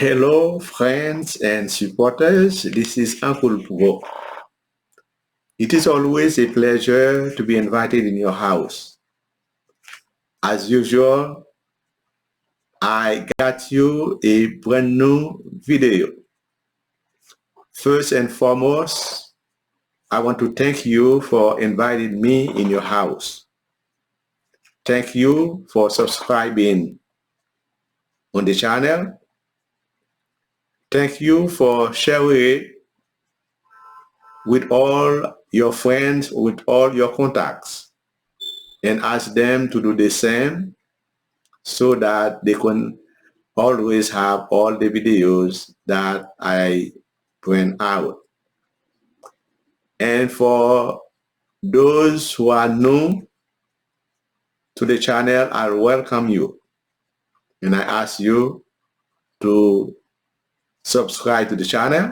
Hello, friends and supporters. This is Uncle Pro. It is always a pleasure to be invited in your house. As usual, I got you a brand new video. First and foremost, I want to thank you for inviting me in your house. Thank you for subscribing on the channel. Thank you for sharing it with all your friends, with all your contacts, and ask them to do the same so that they can always have all the videos that I bring out. And for those who are new to the channel, I welcome you. And I ask you to subscribe to the channel,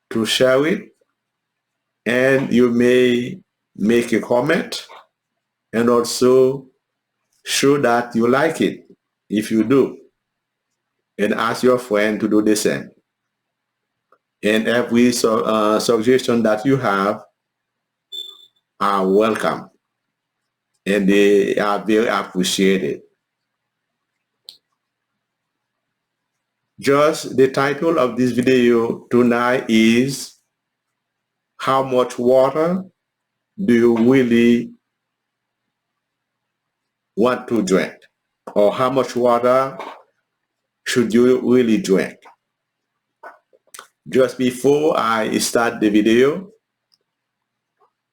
to share it, and you may make a comment and also show that you like it if you do, and ask your friend to do the same. And every suggestion that you have are welcome and they are very appreciated. Just the title of this video tonight is how much water do you really want to drink, or how much water should you really drink? Just before I start the video,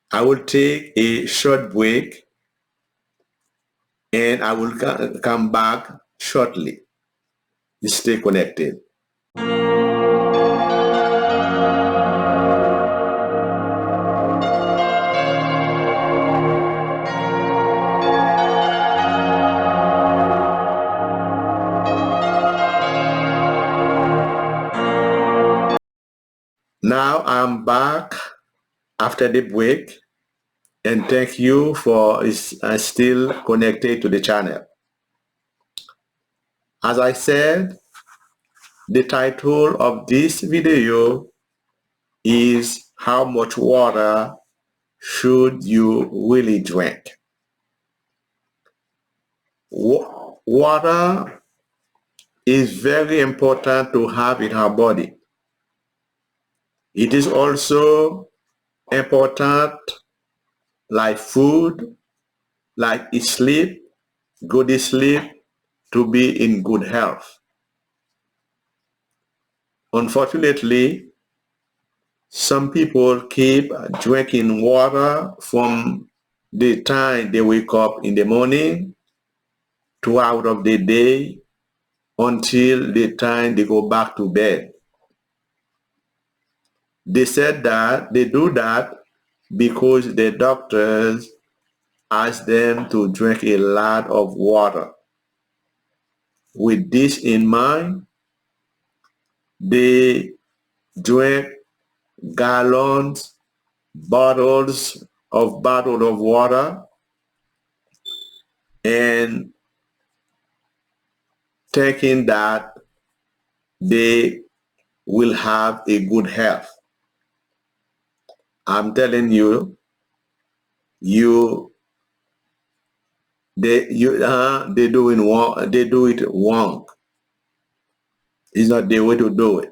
I will take a short break and I will come back shortly. Stay connected. Now I'm back after the break, and thank you for still connected to the channel. As I said, the title of this video is how much water should you really drink? Water is very important to have in our body. It is also important like food, like sleep, good sleep, to be in good health. Unfortunately, some people keep drinking water from the time they wake up in the morning throughout of the day until the time they go back to bed. They said that they do that because the doctors ask them to drink a lot of water. With this in mind, they drink gallons, bottles of water, and thinking that they will have a good health. I'm telling you, they do it wrong. It's not the way to do it.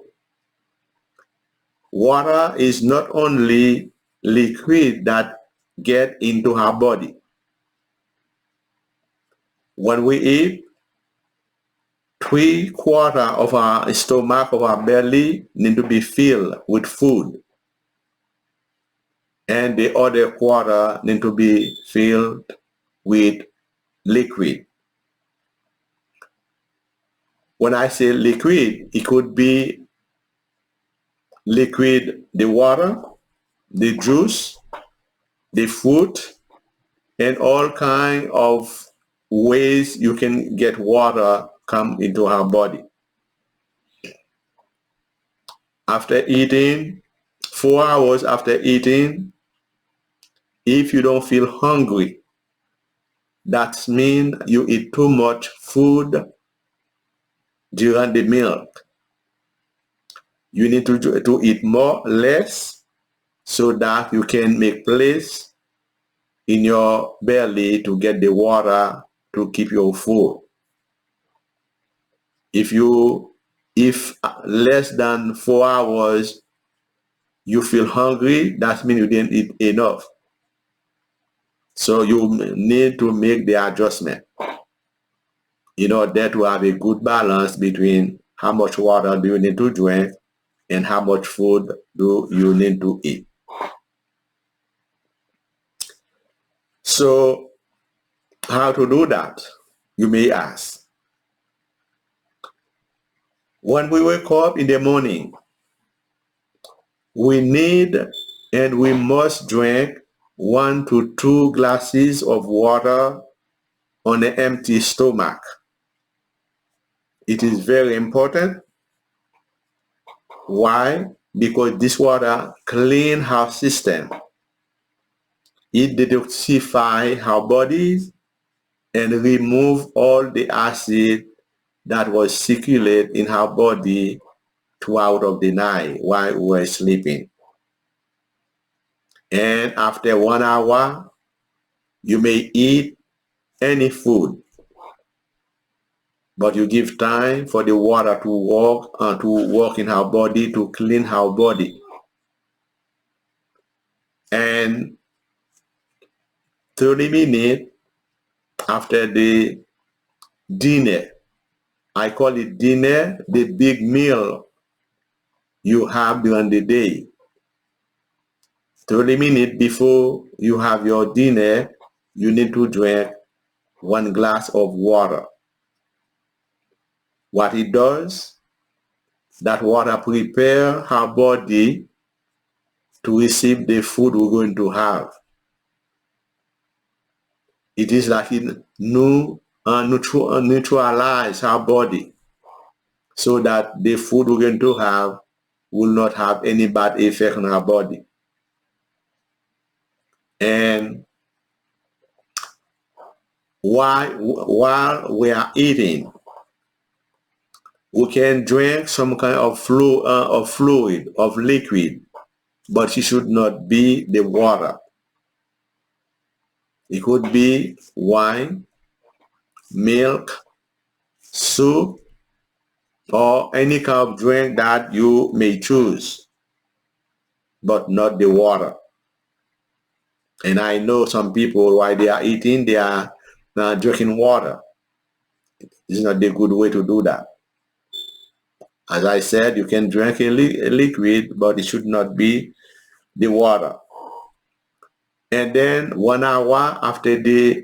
Water is not only liquid that get into our body. When we eat, 3/4 of our stomach, of our belly, need to be filled with food, and the other quarter need to be filled with liquid. When I say liquid, it could be liquid, the water, the juice, the fruit, and all kind of ways you can get water come into our body. After eating, 4 hours after eating, if you don't feel hungry, that means you eat too much food during the milk. You need to eat more, less, so that you can make place in your belly to get the water to keep you full. If less than 4 hours you feel hungry, that means you didn't eat enough. So you need to make the adjustment in order to have a good balance between how much water do you need to drink and how much food do you need to eat. So how to do that, you may ask. When we wake up in the morning, we need and we must drink 1 to 2 glasses of water on an empty stomach. It is very important. Why? Because this water cleans our system. It detoxifies our bodies and remove all the acid that was circulate in our body throughout of the night while we were sleeping. And after 1 hour, you may eat any food, but you give time for the water to work in our body, to clean our body. And 30 minutes after the dinner, I call it dinner, the big meal you have during the day. 30 minutes before you have your dinner, you need to drink 1 glass of water. What it does, that water prepare our body to receive the food we're going to have. It is like it neutralize our body so that the food we're going to have will not have any bad effect on our body. And while we are eating, we can drink some kind of fluid, of liquid, but it should not be the water. It could be wine, milk, soup, or any kind of drink that you may choose, but not the water. And I know some people, while they are eating, they are drinking water. It's not the good way to do that. As I said, you can drink a liquid, but it should not be the water. And then 1 hour after the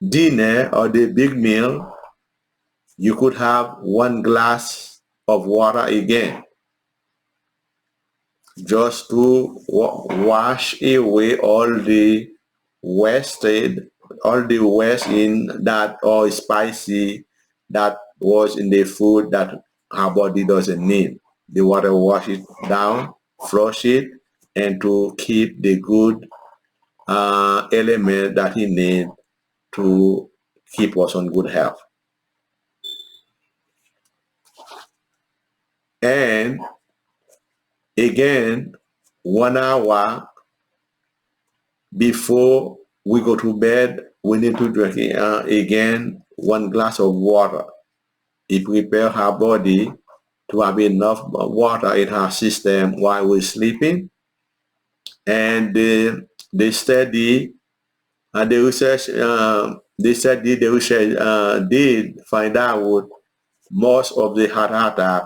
dinner or the big meal, you could have 1 glass of water again, just to wash away all the waste in that, or spicy that was in the food that our body doesn't need. The water wash it down, flush it, and to keep the good element that he needs to keep us on good health. And again, 1 hour before we go to bed, we need to drink again 1 glass of water. It prepares our body to have enough water in our system while we're sleeping. And the study and the research, did find out most of the heart attack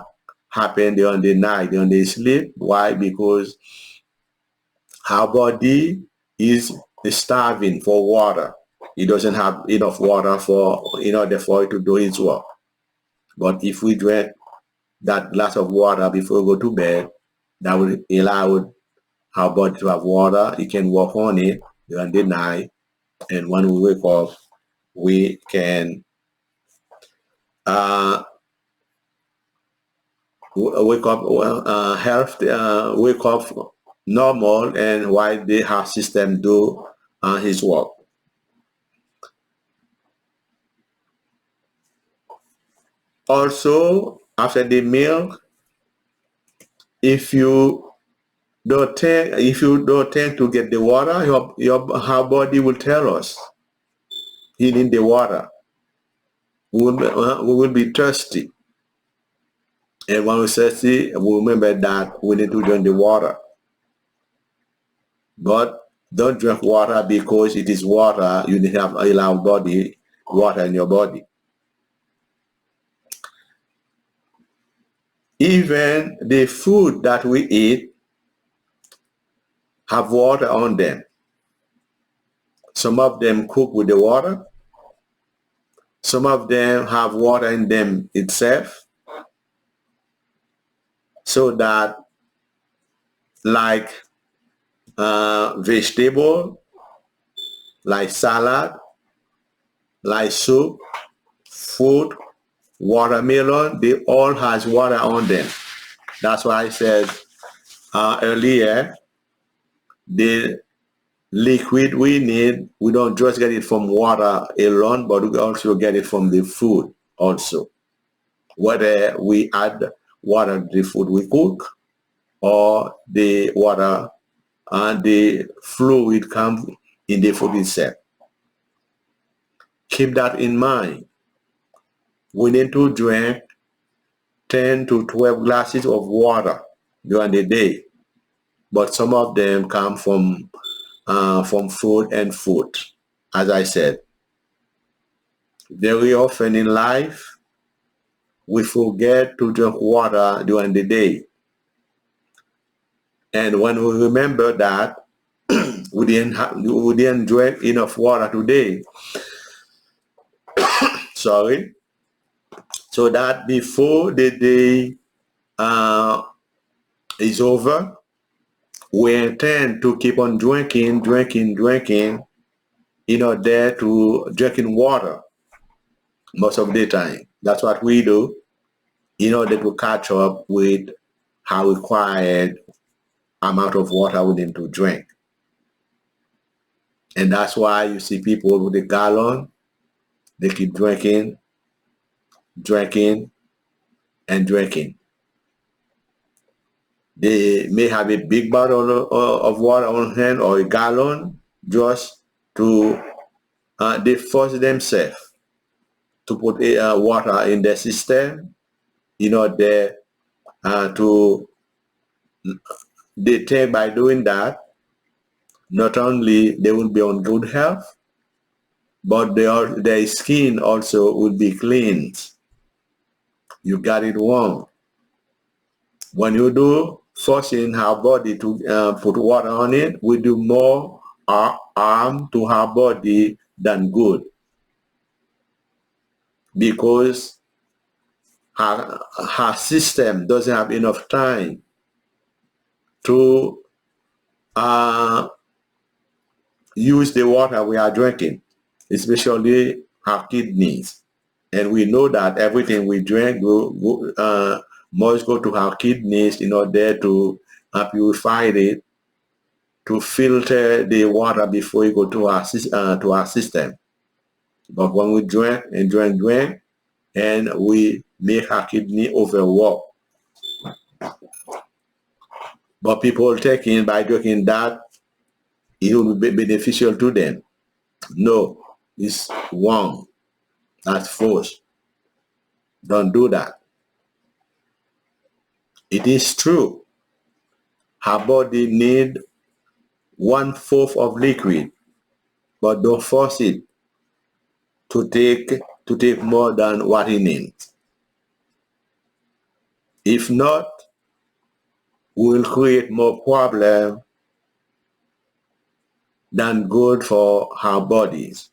happen during the night, during the sleep. Why? Because our body is starving for water. It doesn't have enough water in order for it to do its work. But if we drink that glass of water before we go to bed, that will allow our body to have water. It can work on it during the night, and when we wake up, we can wake up healthy, wake up normal, and while the heart system do his work. Also, after the meal, if you don't tend to get the water, our body will tell us he need the water. We will be thirsty. And when we're thirsty, we remember that we need to drink the water. But don't drink water because it is water. You need to have allow body water in your body. Even the food that we eat have water on them. Some of them cook with the water. Some of them have water in them itself. So that like vegetable, like salad, like soup, fruit, watermelon, they all has water on them. That's why I said earlier, the liquid we need, we don't just get it from water alone, but we also get it from the food also. Whether we add water to the food we cook or the water and the fluid comes in the food itself. Keep that in mind. We need to drink 10 to 12 glasses of water during the day, but some of them come from food and food. As I said, very often in life, we forget to drink water during the day. And when we remember that, we didn't drink enough water today. Sorry. So that before the day is over, we intend to keep on drinking in order to drinking water most of the time. That's what we do in order to catch up with how required amount of water we need to drink. And that's why you see people with a gallon, they keep drinking, and drinking. They may have a big bottle of water on hand or a gallon just to they force themselves to put water in their system in order to they think by doing that not only they will be on good health, but their skin also will be cleansed. You got it wrong. When you do forcing our body to put water on it, we do more harm to our body than good, because her system doesn't have enough time to use the water we are drinking, especially our kidneys. And we know that everything we drink must go to our kidneys in order to purify it, to filter the water before it go to our system. But when we drink and drink, and we make our kidney overwork. But people taking by drinking that, it will be beneficial to them. No, it's wrong. That's false. Don't do that. It is true. Our body need 1/4 of liquid, but don't force it to take more than what it needs. If not, we will create more problem than good for our bodies.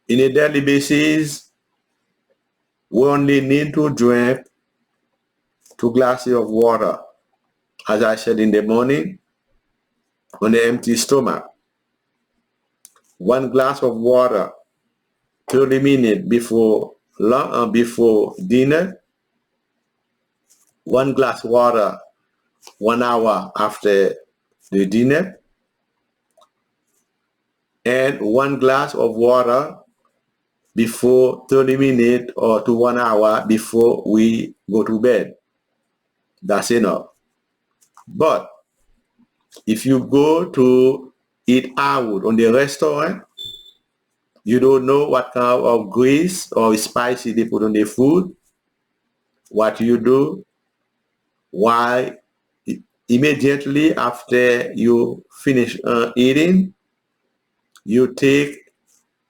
In a daily basis, we only need to drink 2 glasses of water, as I said in the morning, on an empty stomach. 1 glass of water 30 minutes before dinner, 1 glass water 1 hour after the dinner, and 1 glass of water before 30 minutes or to 1 hour before we go to bed. That's enough. But if you go to eat out on the restaurant, you don't know what kind of grease or spicy they put on the food. What you do, why immediately after you finish eating, you take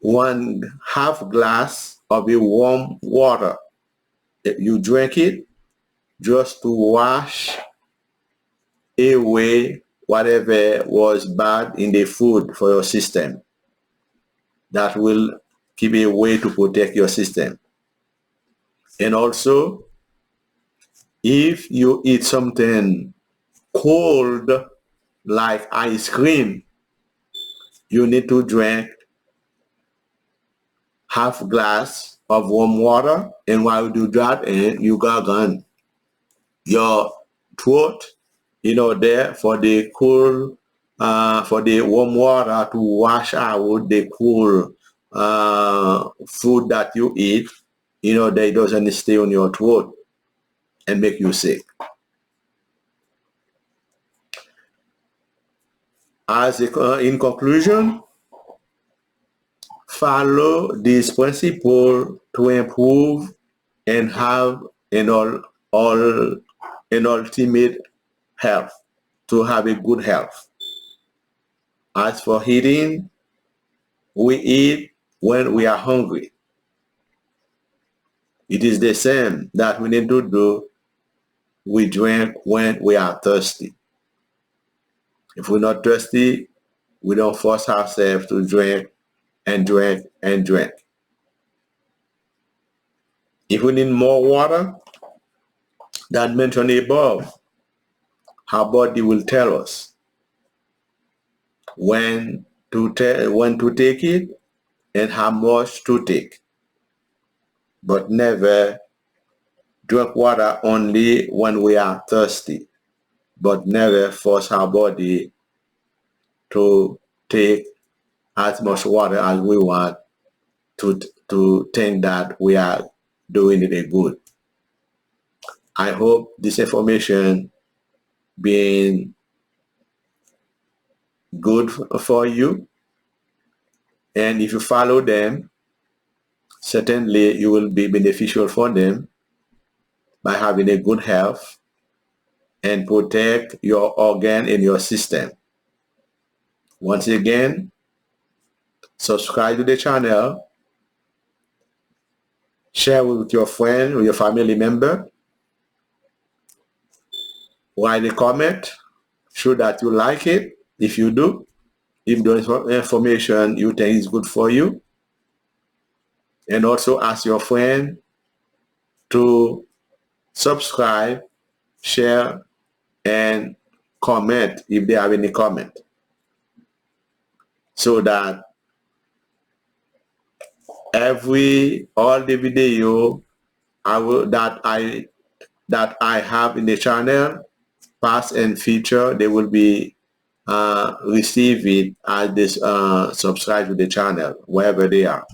1/2 glass of a warm water. You drink it just to wash away whatever was bad in the food for your system. That will keep a way to protect your system. And also, if you eat something cold like ice cream, you need to drink 1/2 glass of warm water, and while you do that, and you gargle your throat, there for the cool, for the warm water to wash out the cool food that you eat, that it doesn't stay on your throat and make you sick. In conclusion, follow this principle to improve and have an ultimate health, to have a good health. As for eating, we eat when we are hungry. It is the same that we need to do. We drink when we are thirsty. If we're not thirsty, we don't force ourselves to drink and drink and drink. If we need more water than mentioned above, our body will tell us when to take it and how much to take. But never drink water only when we are thirsty, but never force our body to take as much water as we want to think that we are doing it a good. I hope this information being good for you, and if you follow them, certainly you will be beneficial for them by having a good health and protect your organ and your system. Once again, subscribe to the channel, share with your friend or your family member, write a comment, show that you like it. If you do, if the information you think is good for you, and also ask your friend to subscribe, share, and comment if they have any comment, so that all the video that I have in the channel, past and future, they will be receive it as this subscribe to the channel wherever they are.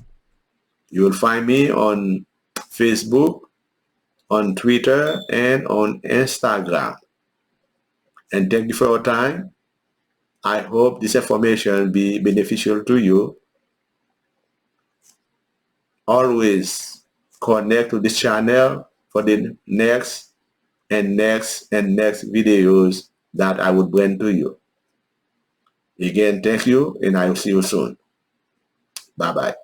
You will find me on Facebook, on Twitter, and on Instagram. And thank you for your time. I hope this information be beneficial to you. Always connect to this channel for the next videos that I will bring to you. Again, thank you, and I will see you soon. Bye-bye.